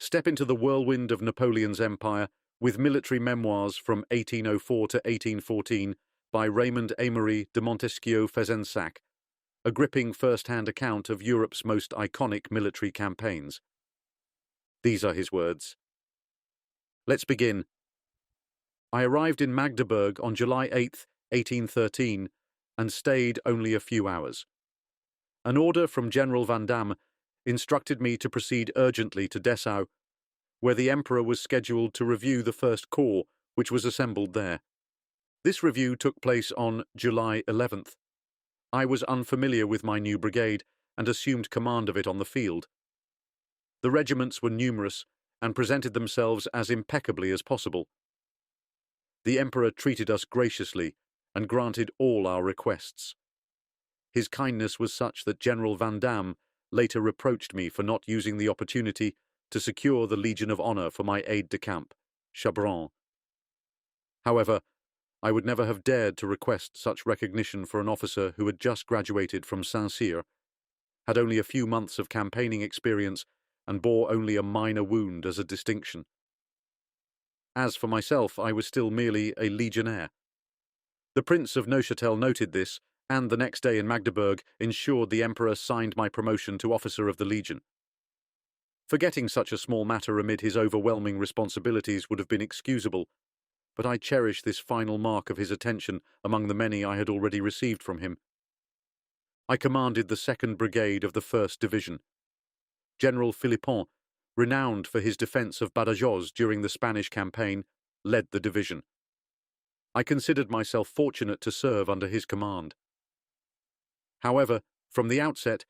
Step into the whirlwind of Napoleon's empire with Military Memoirs from 1804 to 1814 by Raymond Aimery de Montesquiou-Fezensac, a gripping first-hand account of Europe's most iconic military campaigns. These are his words. Let's begin. I arrived in Magdeburg on July 8, 1813, and stayed only a few hours. An order from General Vandamme instructed me to proceed urgently to Dessau, where the Emperor was scheduled to review the First Corps, which was assembled there. This review took place on July 11th. I was unfamiliar with my new brigade and assumed command of it on the field. The regiments were numerous and presented themselves as impeccably as possible. The Emperor treated us graciously and granted all our requests. His kindness was such that General Vandamme later reproached me for not using the opportunity to secure the Legion of Honor for my aide-de-camp, Chabron. However, I would never have dared to request such recognition for an officer who had just graduated from Saint-Cyr, had only a few months of campaigning experience, and bore only a minor wound as a distinction. As for myself, I was still merely a legionnaire. The Prince of Neuchâtel noted this, and the next day in Magdeburg ensured the Emperor signed my promotion to Officer of the Legion. Forgetting such a small matter amid his overwhelming responsibilities would have been excusable, but I cherish this final mark of his attention among the many I had already received from him. I commanded the 2nd Brigade of the 1st Division. General Philippon, renowned for his defence of Badajoz during the Spanish campaign, led the division. I considered myself fortunate to serve under his command. However, from the outset,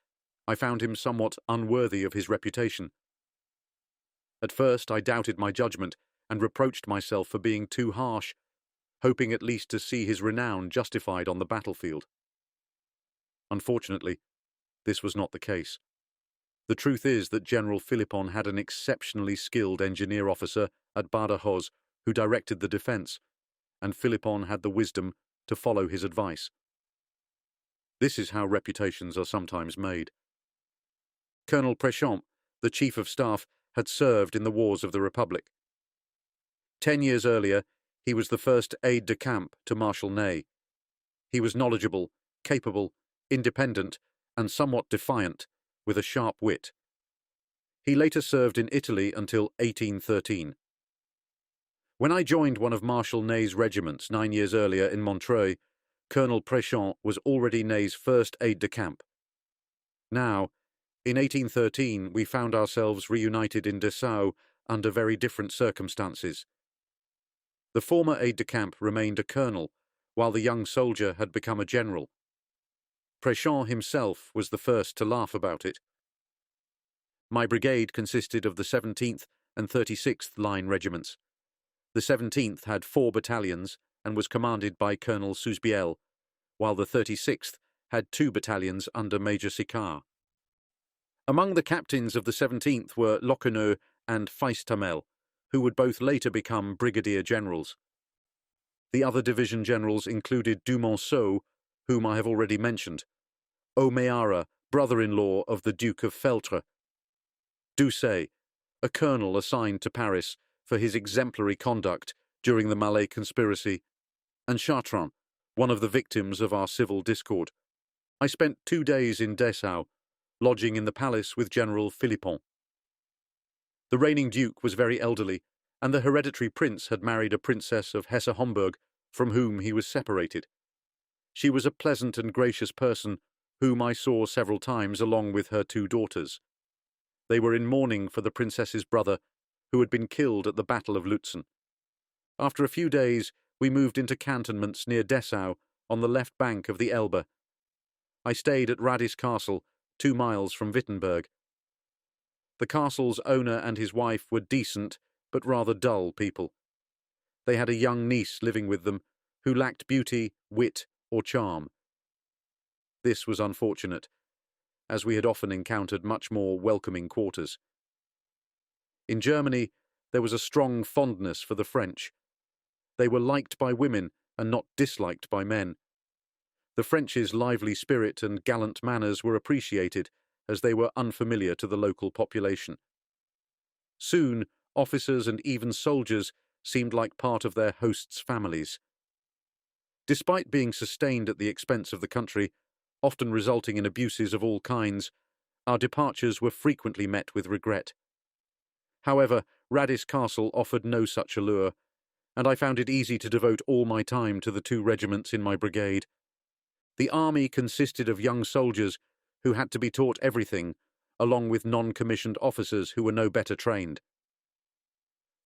I found him somewhat unworthy of his reputation. At first I doubted my judgment and reproached myself for being too harsh, hoping at least to see his renown justified on the battlefield. Unfortunately, this was not the case. The truth is that General Philippon had an exceptionally skilled engineer officer at Badajoz who directed the defence, and Philippon had the wisdom to follow his advice. This is how reputations are sometimes made. Colonel Préchamp, the Chief of Staff, had served in the wars of the Republic. 10 years earlier, he was the first aide-de-camp to Marshal Ney. He was knowledgeable, capable, independent, and somewhat defiant, with a sharp wit. He later served in Italy until 1813. When I joined one of Marshal Ney's regiments 9 years earlier in Montreuil, Colonel Préchamp was already Ney's first aide-de-camp. Now, in 1813, we found ourselves reunited in Dessau under very different circumstances. The former aide-de-camp remained a colonel, while the young soldier had become a general. Préchamp himself was the first to laugh about it. My brigade consisted of the 17th and 36th Line regiments. The 17th had 4 battalions and was commanded by Colonel Sousbiel, while the 36th had 2 battalions under Major Sicard. Among the captains of the 17th were Locqueneux and Feistamel, who would both later become brigadier generals. The other division generals included Dumonceau, whom I have already mentioned, O'Meara, brother-in-law of the Duke of Feltre, Doucet, a colonel assigned to Paris for his exemplary conduct during the Malay conspiracy, and Chartrand, one of the victims of our civil discord. I spent 2 days in Dessau, lodging in the palace with General Philippon. The reigning duke was very elderly, and the hereditary prince had married a princess of Hesse-Homburg, from whom he was separated. She was a pleasant and gracious person, whom I saw several times along with her 2 daughters. They were in mourning for the princess's brother, who had been killed at the Battle of Lutzen. After a few days, we moved into cantonments near Dessau, on the left bank of the Elbe. I stayed at Radis Castle, 2 miles from Wittenberg. The castle's owner and his wife were decent, but rather dull people. They had a young niece living with them, who lacked beauty, wit, or charm. This was unfortunate, as we had often encountered much more welcoming quarters. In Germany, there was a strong fondness for the French. They were liked by women and not disliked by men. The French's lively spirit and gallant manners were appreciated, as they were unfamiliar to the local population. Soon, officers and even soldiers seemed like part of their hosts' families. Despite being sustained at the expense of the country, often resulting in abuses of all kinds, our departures were frequently met with regret. However, Radice Castle offered no such allure, and I found it easy to devote all my time to the 2 regiments in my brigade. The army consisted of young soldiers who had to be taught everything, along with non-commissioned officers who were no better trained.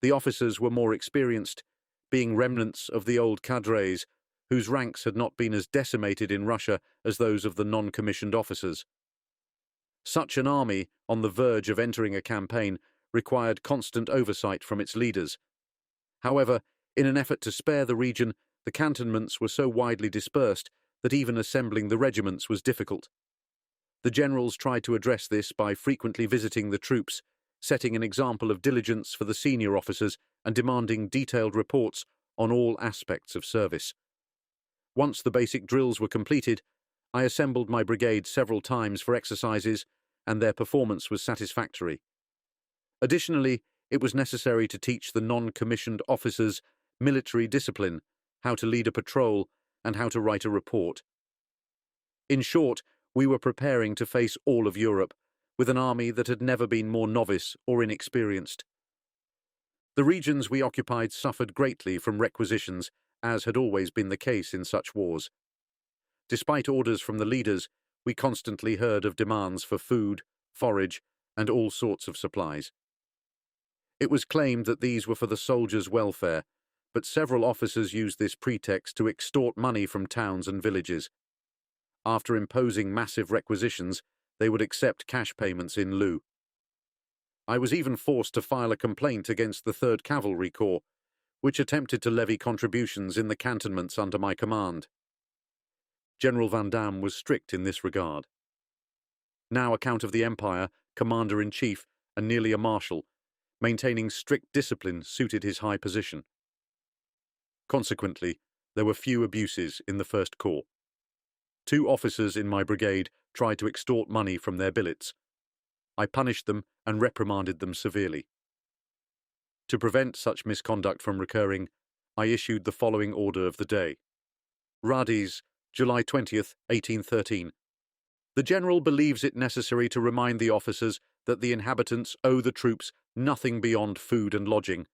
The officers were more experienced, being remnants of the old cadres, whose ranks had not been as decimated in Russia as those of the non-commissioned officers. Such an army, on the verge of entering a campaign, required constant oversight from its leaders. However, in an effort to spare the region, the cantonments were so widely dispersed that even assembling the regiments was difficult. The generals tried to address this by frequently visiting the troops, setting an example of diligence for the senior officers and demanding detailed reports on all aspects of service. Once the basic drills were completed, I assembled my brigade several times for exercises, and their performance was satisfactory. Additionally, it was necessary to teach the non-commissioned officers military discipline, how to lead a patrol, and how to write a report. In short, we were preparing to face all of Europe, with an army that had never been more novice or inexperienced. The regions we occupied suffered greatly from requisitions, as had always been the case in such wars. Despite orders from the leaders, we constantly heard of demands for food, forage, and all sorts of supplies. It was claimed that these were for the soldiers' welfare, but several officers used this pretext to extort money from towns and villages. After imposing massive requisitions, they would accept cash payments in lieu. I was even forced to file a complaint against the 3rd Cavalry Corps, which attempted to levy contributions in the cantonments under my command. General Van Damme was strict in this regard. Now a Count of the Empire, Commander-in-Chief, and nearly a Marshal, maintaining strict discipline suited his high position. Consequently, there were few abuses in the 1st Corps. 2 officers in my brigade tried to extort money from their billets. I punished them and reprimanded them severely. To prevent such misconduct from recurring, I issued the following order of the day. Radies, July 20th, 1813. The General believes it necessary to remind the officers that the inhabitants owe the troops nothing beyond food and lodging.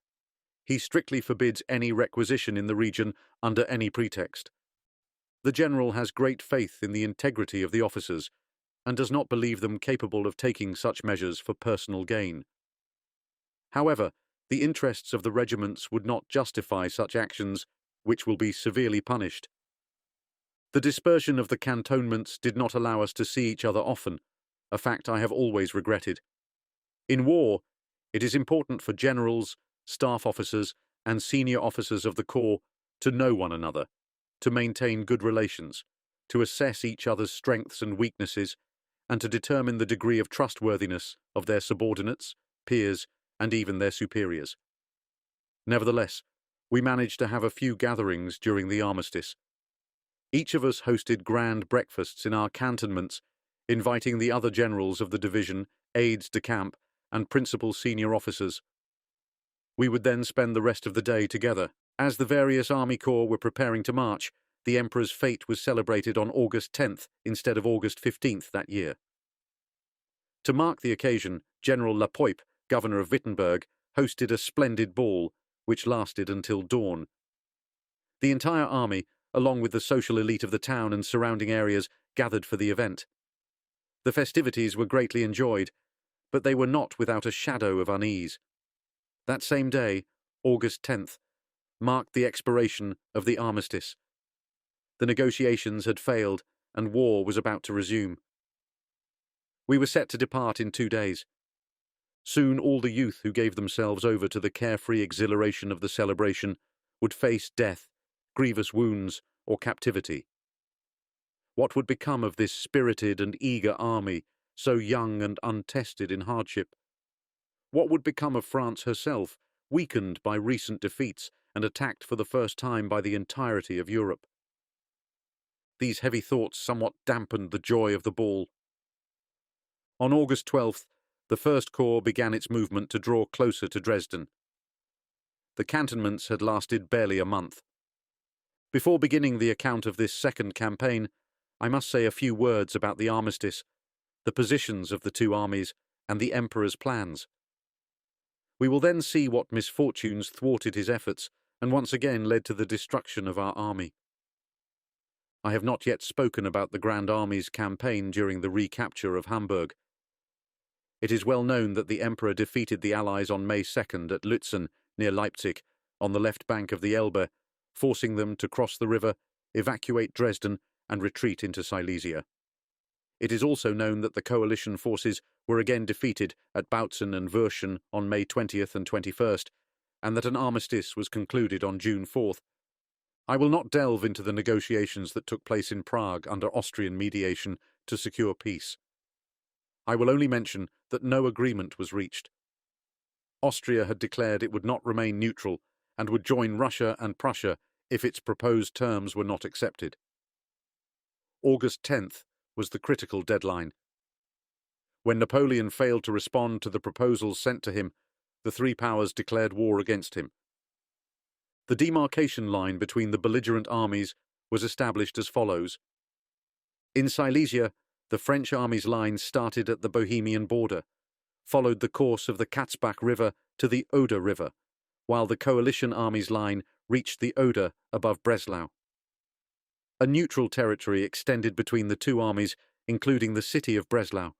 He strictly forbids any requisition in the region under any pretext. The General has great faith in the integrity of the officers, and does not believe them capable of taking such measures for personal gain. However, the interests of the regiments would not justify such actions, which will be severely punished. The dispersion of the cantonments did not allow us to see each other often, a fact I have always regretted. In war, it is important for generals, staff officers, and senior officers of the corps to know one another, to maintain good relations, to assess each other's strengths and weaknesses, and to determine the degree of trustworthiness of their subordinates, peers, and even their superiors. Nevertheless, we managed to have a few gatherings during the armistice. Each of us hosted grand breakfasts in our cantonments, inviting the other generals of the division, aides de camp, and principal senior officers. We would then spend the rest of the day together. As the various army corps were preparing to march, the Emperor's fete was celebrated on August 10th instead of August 15th that year. To mark the occasion, General Lapoip, governor of Wittenberg, hosted a splendid ball, which lasted until dawn. The entire army, along with the social elite of the town and surrounding areas, gathered for the event. The festivities were greatly enjoyed, but they were not without a shadow of unease. That same day, August 10th, marked the expiration of the armistice. The negotiations had failed, and war was about to resume. We were set to depart in 2 days. Soon all the youth who gave themselves over to the carefree exhilaration of the celebration would face death, grievous wounds, or captivity. What would become of this spirited and eager army, so young and untested in hardship? What would become of France herself, weakened by recent defeats and attacked for the first time by the entirety of Europe? These heavy thoughts somewhat dampened the joy of the ball. On August 12th, the First Corps began its movement to draw closer to Dresden. The cantonments had lasted barely a month. Before beginning the account of this second campaign, I must say a few words about the armistice, the positions of the two armies, and the Emperor's plans. We will then see what misfortunes thwarted his efforts and once again led to the destruction of our army. I have not yet spoken about the Grand Army's campaign during the recapture of Hamburg. It is well known that the Emperor defeated the Allies on May 2nd at Lützen, near Leipzig, on the left bank of the Elbe, forcing them to cross the river, evacuate Dresden, and retreat into Silesia. It is also known that the coalition forces were again defeated at Bautzen and Würschen on May 20th and 21st, and that an armistice was concluded on June 4th. I will not delve into the negotiations that took place in Prague under Austrian mediation to secure peace. I will only mention that no agreement was reached. Austria had declared it would not remain neutral and would join Russia and Prussia if its proposed terms were not accepted. August 10th was the critical deadline. When Napoleon failed to respond to the proposals sent to him, the three powers declared war against him. The demarcation line between the belligerent armies was established as follows. In Silesia, the French army's line started at the Bohemian border, followed the course of the Katzbach River to the Oder River, while the coalition army's line reached the Oder above Breslau. A neutral territory extended between the two armies, including the city of Breslau.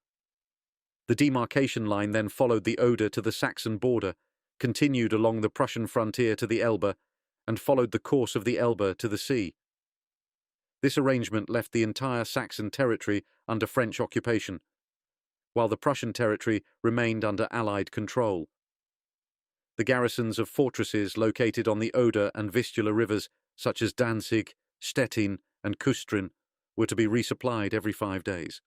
The demarcation line then followed the Oder to the Saxon border, continued along the Prussian frontier to the Elbe, and followed the course of the Elbe to the sea. This arrangement left the entire Saxon territory under French occupation, while the Prussian territory remained under Allied control. The garrisons of fortresses located on the Oder and Vistula rivers, such as Danzig, Stettin, and Kustrin, were to be resupplied every 5 days.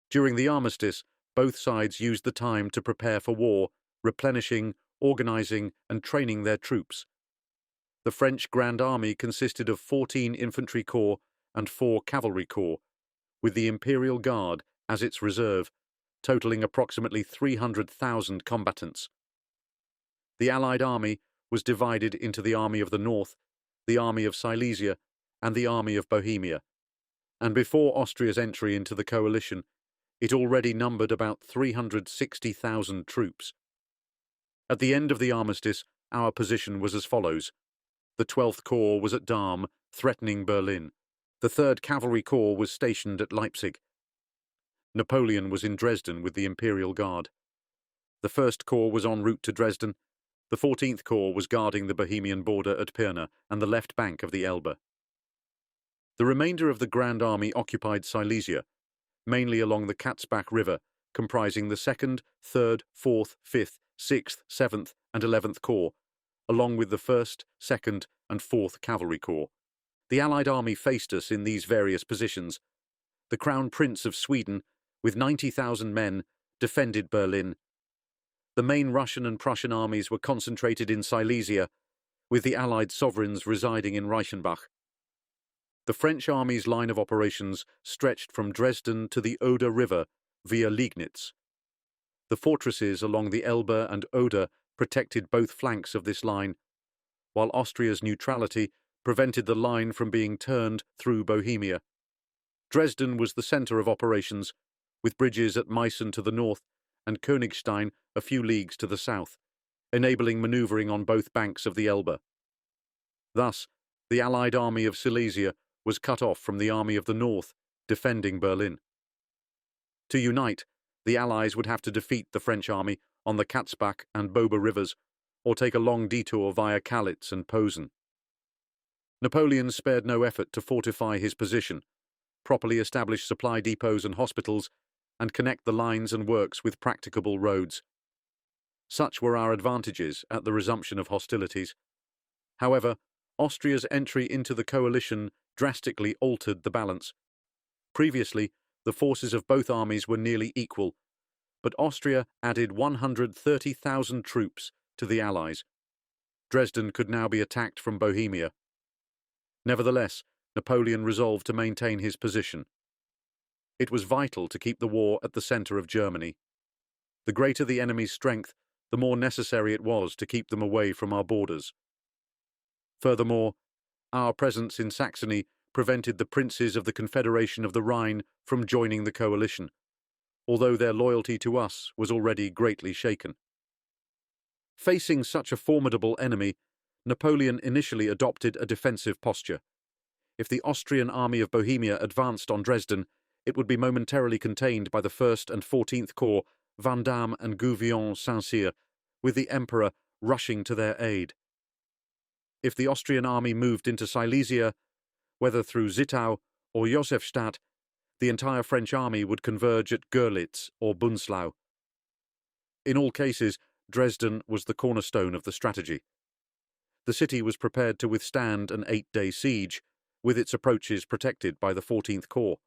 During the armistice, both sides used the time to prepare for war, replenishing, organizing, and training their troops. The French Grand Army consisted of 14 infantry corps and 4 cavalry corps, with the Imperial Guard as its reserve, totaling approximately 300,000 combatants. The Allied army was divided into the Army of the North, the Army of Silesia, and the Army of Bohemia, and before Austria's entry into the coalition, it already numbered about 360,000 troops. At the end of the armistice, our position was as follows. The 12th Corps was at Dahm, threatening Berlin. The 3rd Cavalry Corps was stationed at Leipzig. Napoleon was in Dresden with the Imperial Guard. The 1st Corps was en route to Dresden. The 14th Corps was guarding the Bohemian border at Pirna and the left bank of the Elbe. The remainder of the Grand Army occupied Silesia, mainly along the Katzbach River, comprising the 2nd, 3rd, 4th, 5th, 6th, 7th, and 11th Corps, along with the 1st, 2nd, and 4th Cavalry Corps. The Allied army faced us in these various positions. The Crown Prince of Sweden, with 90,000 men, defended Berlin. The main Russian and Prussian armies were concentrated in Silesia, with the Allied sovereigns residing in Reichenbach. The French army's line of operations stretched from Dresden to the Oder River via Liegnitz. The fortresses along the Elbe and Oder protected both flanks of this line, while Austria's neutrality prevented the line from being turned through Bohemia. Dresden was the centre of operations, with bridges at Meissen to the north and Königstein a few leagues to the south, enabling manoeuvring on both banks of the Elbe. Thus, the Allied army of Silesia was cut off from the army of the north, defending Berlin. To unite, the Allies would have to defeat the French army on the Katzbach and Bober rivers, or take a long detour via Kalitz and Posen. Napoleon spared no effort to fortify his position, properly establish supply depots and hospitals, and connect the lines and works with practicable roads. Such were our advantages at the resumption of hostilities. However, Austria's entry into the coalition drastically altered the balance. Previously, the forces of both armies were nearly equal, but Austria added 130,000 troops to the Allies. Dresden could now be attacked from Bohemia. Nevertheless, Napoleon resolved to maintain his position. It was vital to keep the war at the centre of Germany. The greater the enemy's strength, the more necessary it was to keep them away from our borders. Furthermore, our presence in Saxony prevented the princes of the Confederation of the Rhine from joining the coalition, although their loyalty to us was already greatly shaken. Facing such a formidable enemy, Napoleon initially adopted a defensive posture. If the Austrian army of Bohemia advanced on Dresden, it would be momentarily contained by the 1st and 14th Corps, Vandamme and Gouvion-Saint-Cyr, with the Emperor rushing to their aid. If the Austrian army moved into Silesia, whether through Zittau or Josefstadt, the entire French army would converge at Görlitz or Bunzlau. In all cases, Dresden was the cornerstone of the strategy. The city was prepared to withstand an 8-day siege, with its approaches protected by the 14th Corps.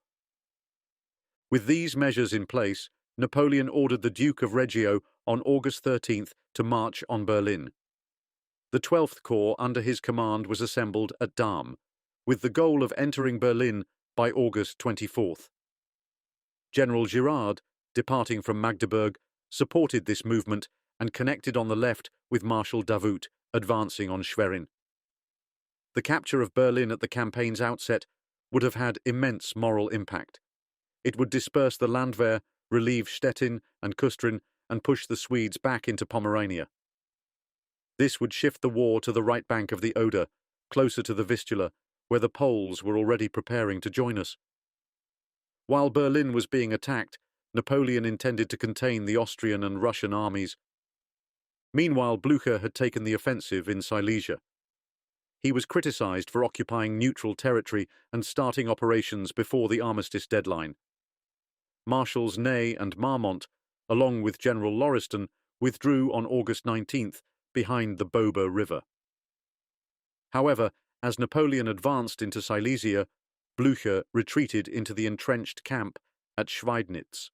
With these measures in place, Napoleon ordered the Duke of Reggio on August 13th to march on Berlin. The 12th Corps under his command was assembled at Dahm, with the goal of entering Berlin by August 24th. General Girard, departing from Magdeburg, supported this movement and connected on the left with Marshal Davout, advancing on Schwerin. The capture of Berlin at the campaign's outset would have had immense moral impact. It would disperse the Landwehr, relieve Stettin and Kustrin, and push the Swedes back into Pomerania. This would shift the war to the right bank of the Oder, closer to the Vistula, where the Poles were already preparing to join us. While Berlin was being attacked, Napoleon intended to contain the Austrian and Russian armies. Meanwhile, Blücher had taken the offensive in Silesia. He was criticized for occupying neutral territory and starting operations before the armistice deadline. Marshals Ney and Marmont, along with General Lauriston, withdrew on August 19th behind the Bober River. However, as Napoleon advanced into Silesia, Blücher retreated into the entrenched camp at Schweidnitz.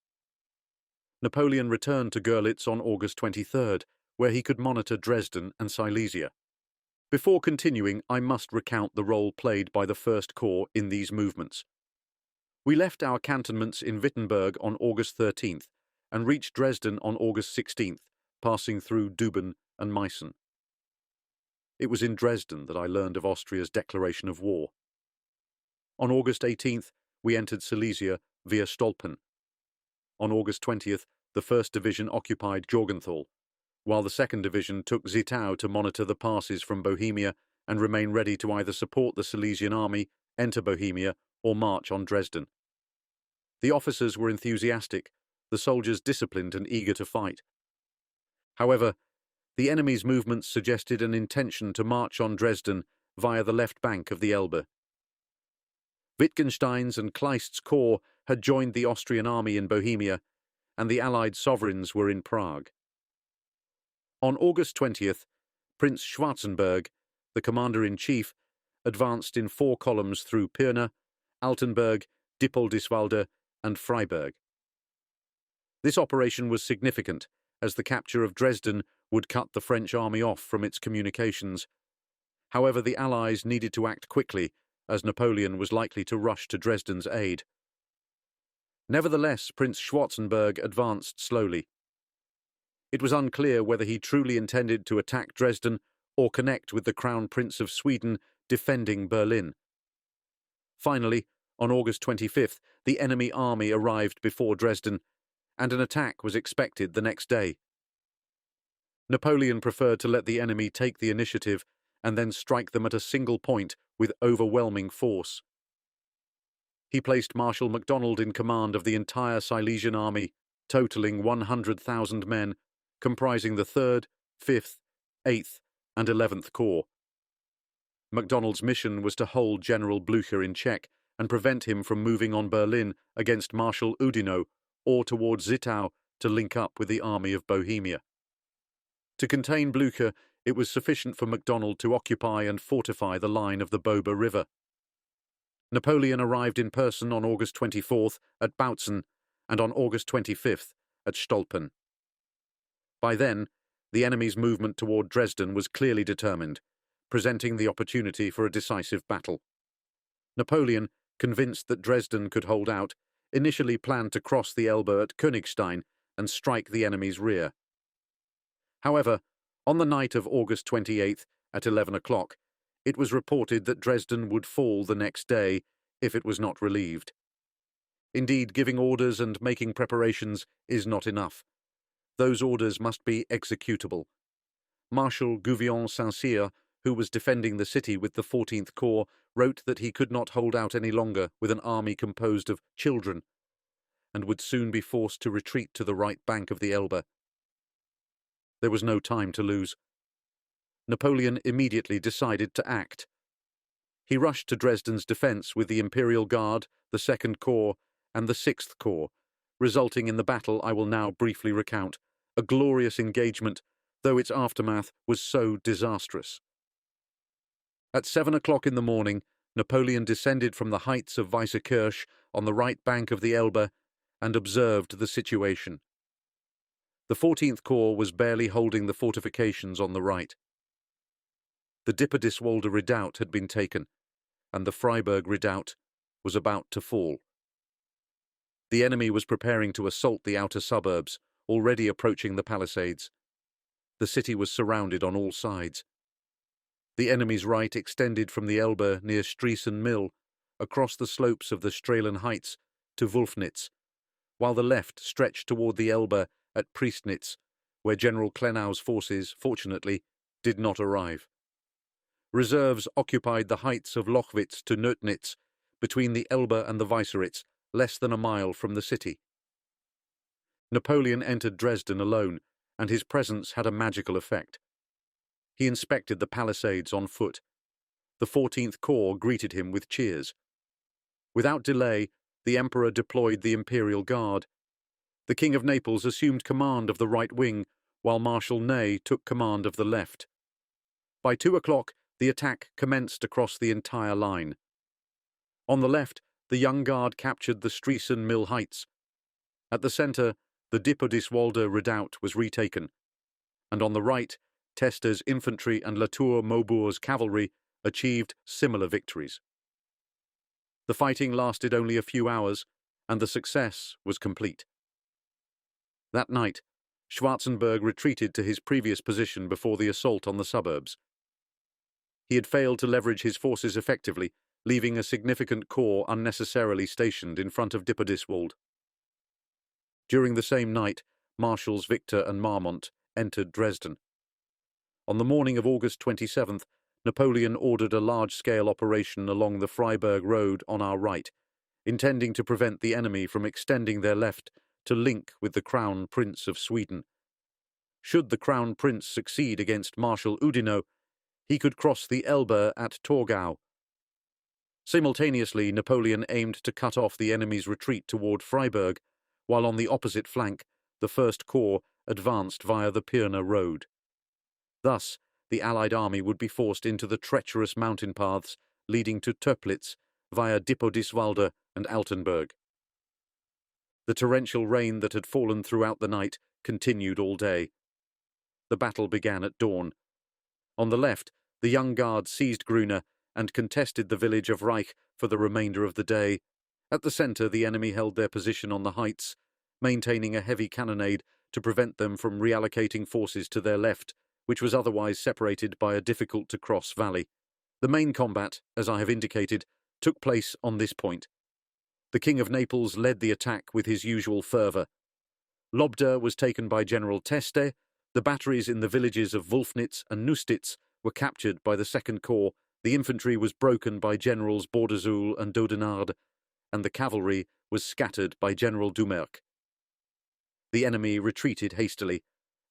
Napoleon returned to Görlitz on August 23rd, where he could monitor Dresden and Silesia. Before continuing, I must recount the role played by the 1st Corps in these movements. We left our cantonments in Wittenberg on August 13th and reached Dresden on August 16th, passing through Düben and Meissen. It was in Dresden that I learned of Austria's declaration of war. On August 18th, we entered Silesia via Stolpen. On August 20th, the 1st Division occupied Jorgenthal, while the 2nd Division took Zittau to monitor the passes from Bohemia and remain ready to either support the Silesian army, enter Bohemia, or march on Dresden. The officers were enthusiastic, the soldiers disciplined and eager to fight. However, the enemy's movements suggested an intention to march on Dresden via the left bank of the Elbe. Wittgenstein's and Kleist's corps had joined the Austrian army in Bohemia, and the Allied sovereigns were in Prague. On August 20th, Prince Schwarzenberg, the commander-in-chief, advanced in 4 columns through Pirna, Altenburg, Dippoldiswalde, and Freiburg. This operation was significant, as the capture of Dresden would cut the French army off from its communications. However, the Allies needed to act quickly, as Napoleon was likely to rush to Dresden's aid. Nevertheless, Prince Schwarzenberg advanced slowly. It was unclear whether he truly intended to attack Dresden or connect with the Crown Prince of Sweden defending Berlin. Finally, on August 25th, the enemy army arrived before Dresden, and an attack was expected the next day. Napoleon preferred to let the enemy take the initiative and then strike them at a single point with overwhelming force. He placed Marshal MacDonald in command of the entire Silesian army, totaling 100,000 men, comprising the 3rd, 5th, 8th, and 11th Corps. MacDonald's mission was to hold General Blücher in check and prevent him from moving on Berlin against Marshal Oudinot or towards Zittau to link up with the army of Bohemia. To contain Blücher, it was sufficient for MacDonald to occupy and fortify the line of the Bober River. Napoleon arrived in person on August 24th at Bautzen and on August 25th at Stolpen. By then, the enemy's movement toward Dresden was clearly determined, presenting the opportunity for a decisive battle. Napoleon, convinced that Dresden could hold out, initially planned to cross the Elbe at Königstein and strike the enemy's rear. However, on the night of August 28th at 11 o'clock, it was reported that Dresden would fall the next day if it was not relieved. Indeed, giving orders and making preparations is not enough. Those orders must be executable. Marshal Gouvion Saint-Cyr, who was defending the city with the 14th Corps, wrote that he could not hold out any longer with an army composed of children, and would soon be forced to retreat to the right bank of the Elbe. There was no time to lose. Napoleon immediately decided to act. He rushed to Dresden's defence with the Imperial Guard, the 2nd Corps, and the 6th Corps, resulting in the battle I will now briefly recount, a glorious engagement, though its aftermath was so disastrous. At 7 o'clock in the morning, Napoleon descended from the heights of Weissekirch on the right bank of the Elbe and observed the situation. The 14th Corps was barely holding the fortifications on the right. The Dieperswalde redoubt had been taken, and the Freiburg redoubt was about to fall. The enemy was preparing to assault the outer suburbs, already approaching the palisades. The city was surrounded on all sides. The enemy's right extended from the Elbe near Striesen Mill, across the slopes of the Strahlen Heights to Wulfnitz, while the left stretched toward the Elbe at Priestnitz, where General Klenau's forces, fortunately, did not arrive. Reserves occupied the heights of Lochwitz to Nötnitz, between the Elbe and the Weißeritz, less than a mile from the city. Napoleon entered Dresden alone, and his presence had a magical effect. He inspected the palisades on foot. The 14th Corps greeted him with cheers. Without delay, the Emperor deployed the Imperial Guard. The King of Naples assumed command of the right wing, while Marshal Ney took command of the left. By 2 o'clock, the attack commenced across the entire line. On the left, the Young Guard captured the Striesen Mill Heights. At the centre, the Dieperswalde redoubt was retaken, and on the right, Tester's infantry and Latour-Maubourg's cavalry achieved similar victories. The fighting lasted only a few hours, and the success was complete. That night, Schwarzenberg retreated to his previous position before the assault on the suburbs. He had failed to leverage his forces effectively, leaving a significant corps unnecessarily stationed in front of Dieperswalde. During the same night, Marshals Victor and Marmont entered Dresden. On the morning of August 27th, Napoleon ordered a large-scale operation along the Freiburg road on our right, intending to prevent the enemy from extending their left to link with the Crown Prince of Sweden. Should the Crown Prince succeed against Marshal Oudinot, he could cross the Elbe at Torgau. Simultaneously, Napoleon aimed to cut off the enemy's retreat toward Freiburg, while on the opposite flank, the 1st Corps advanced via the Pirna road. Thus, the Allied army would be forced into the treacherous mountain paths leading to Töplitz via Dieperswalde and Altenburg. The torrential rain that had fallen throughout the night continued all day. The battle began at dawn. On the left, the Young Guard seized Grüne and contested the village of Reich for the remainder of the day. At the centre, the enemy held their position on the heights, maintaining a heavy cannonade to prevent them from reallocating forces to their left, which was otherwise separated by a difficult-to-cross valley. The main combat, as I have indicated, took place on this point. The King of Naples led the attack with his usual fervour. Lobda was taken by General Teste, the batteries in the villages of Wulfnitz and Nustitz were captured by the 2nd Corps, the infantry was broken by Generals Bordezoul and Daudenard, and the cavalry was scattered by General Doumerc. The enemy retreated hastily,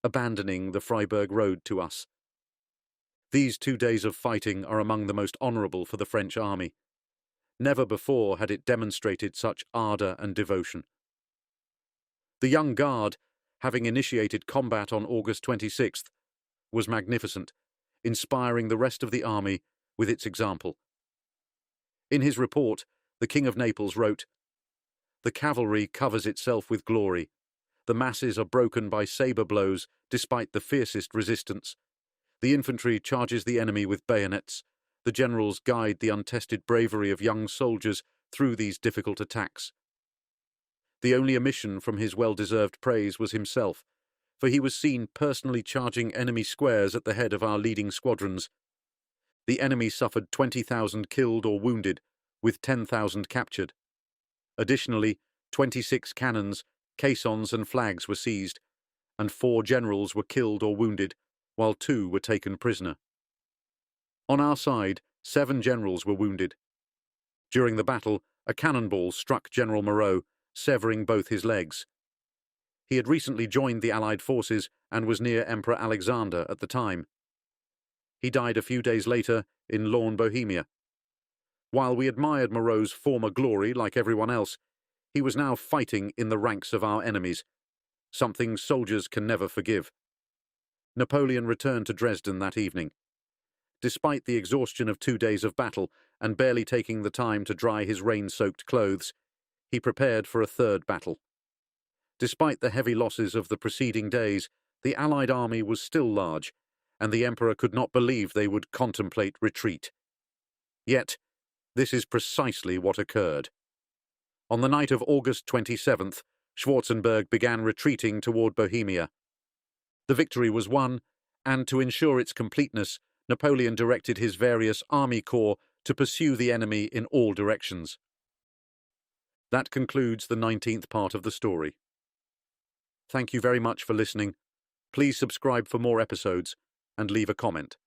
abandoning the Freiburg road to us. These 2 days of fighting are among the most honourable for the French army. Never before had it demonstrated such ardour and devotion. The Young Guard, having initiated combat on August 26th, was magnificent, inspiring the rest of the army with its example. In his report, the King of Naples wrote, "The cavalry covers itself with glory. The masses are broken by sabre blows despite the fiercest resistance. The infantry charges the enemy with bayonets. The generals guide the untested bravery of young soldiers through these difficult attacks. The only omission from his well-deserved praise was himself, for he was seen personally charging enemy squares at the head of our leading squadrons. The enemy suffered 20,000 killed or wounded, with 10,000 captured. Additionally, 26 cannons, caissons and flags were seized, and 4 generals were killed or wounded, while 2 were taken prisoner. On our side, 7 generals were wounded. During the battle, a cannonball struck General Moreau, severing both his legs. He had recently joined the Allied forces and was near Emperor Alexander at the time. He died a few days later in Laon, Bohemia. While we admired Moreau's former glory like everyone else, he was now fighting in the ranks of our enemies, something soldiers can never forgive. Napoleon returned to Dresden that evening. Despite the exhaustion of 2 days of battle and barely taking the time to dry his rain-soaked clothes, he prepared for a third battle. Despite the heavy losses of the preceding days, the Allied army was still large, and the Emperor could not believe they would contemplate retreat. Yet, this is precisely what occurred. On the night of August 27th, Schwarzenberg began retreating toward Bohemia. The victory was won, and to ensure its completeness, Napoleon directed his various army corps to pursue the enemy in all directions. That concludes the 19th part of the story. Thank you very much for listening. Please subscribe for more episodes and leave a comment.